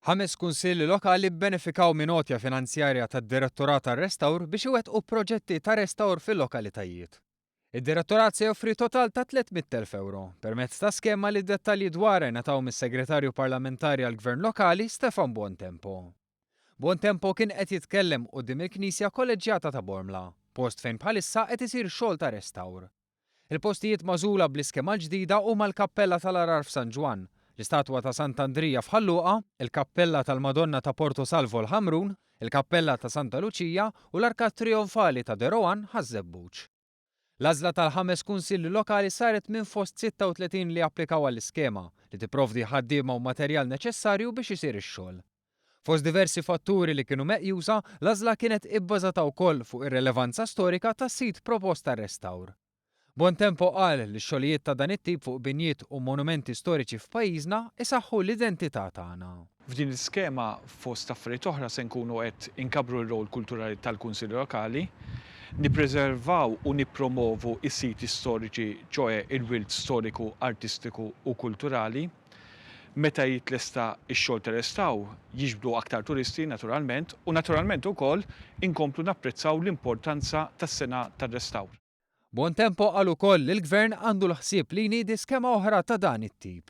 5 kunsilli lokali bbenefikaw minn għotja finanzjarja tad-Direttorat tar-Restawr biex iwettqu proġetti ta' restawr fil-lokalitajiet. Id-Direttorat se joffri total ta' 300,000 euro permezz ta' skema li d-dettalji dwarha ngħataw mis-Segretarju Parlamentari għall-Gvern Lokali Stefan Buontempo. Buontempo kien qed jitkellem quddiem il-Knisja Kolleġjata ta' Bormla, post fejn bħalissa qed isir xogħol ta' restawr. Il-postijiet magħżula bl-iskema l-ġdida huma l-Kappella tal-Arar f'San Ġwan, l-istatwa ta' Sant'Andrija f'Ħalluqa, il-Kappella tal-Madonna ta' Porto Salvo l-Ħamrun, il-Kappella ta' Santa Luċija u l-Arkat Trionfali ta' Derowan ħaż-Żebbuġ. L-għażla tal-5 kunsilli lokali saret minn fost 36 li applikaw għall-iskema li tipprovdi ħaddiema u materjal neċessarju biex isir ix-xogħol. Fost diversi fatturi li kienu meqjusa, l-għażla kienet ibbażata wkoll fuq ir-relevanza storika tas-sit propost tar-restawr. Buontempo qal li x-xogħlijiet ta' dan it-tip fuq binjiet u monumenti storiċi f'pajjiżna isaħħu l-identità tagħna. F'din l-iskema fost affarijiet oħra se nkunu qed inkabru r-rol kulturali tal-Kunsilli Lokali, nippreservaw u nippromovu is-siti storiċi ċoe il-wilt storiku, artistiku u kulturali. Meta jitlesta x-xogħol ta' restaw jiġbdu aktar turisti naturalment u naturalment ukoll inkomplu napprezzaw l-importanza tas-sena tar-restawr. Buontempo qal ukoll li l-Gvern għandu l-ħsieb li jniedi skema oħra ta' dan it-tip.